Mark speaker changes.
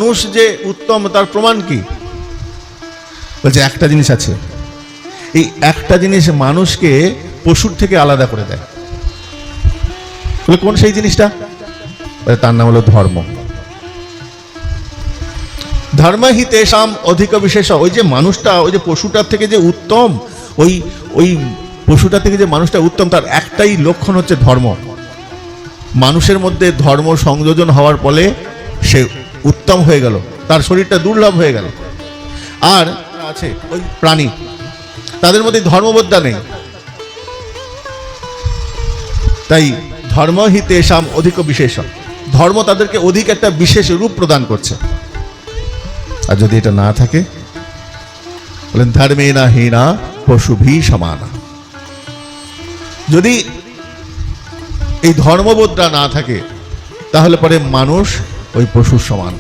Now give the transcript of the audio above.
Speaker 1: মানুষ যে উত্তম তার প্রমাণ কি? বলছে একটা জিনিস আছে, এই একটা জিনিস মানুষকে পশুর থেকে আলাদা করে দেয়। বলে কোন সেই জিনিসটা? তার নাম হলো ধর্ম। ধর্ম হি তেষাম অধিক বিশেষ। ওই যে মানুষটা ওই যে পশুটার থেকে যে উত্তম, ওই পশুটা থেকে যে মানুষটা উত্তম, তার একটাই লক্ষণ হচ্ছে ধর্ম। মানুষের মধ্যে ধর্ম সংযোজন হওয়ার ফলে সে উত্তম হয়ে গেল, তার শরীরটা দুর্লভ হয়ে গেল। আর আছে ওই প্রাণী, তাদের মধ্যে ধর্মবোধটা নেই। তাই ধর্ম হি তেষাম অধিক বিশেষ, ধর্ম তাদেরকে অধিক একটা বিশেষ রূপ প্রদান করছে। আর যদি এটা না থাকে, বলেন ধর্মে না হীনা পশুভি সমানা। যদি এই ধর্মবোধটা না থাকে তাহলে পরে মানুষ ওই পশুর সমান।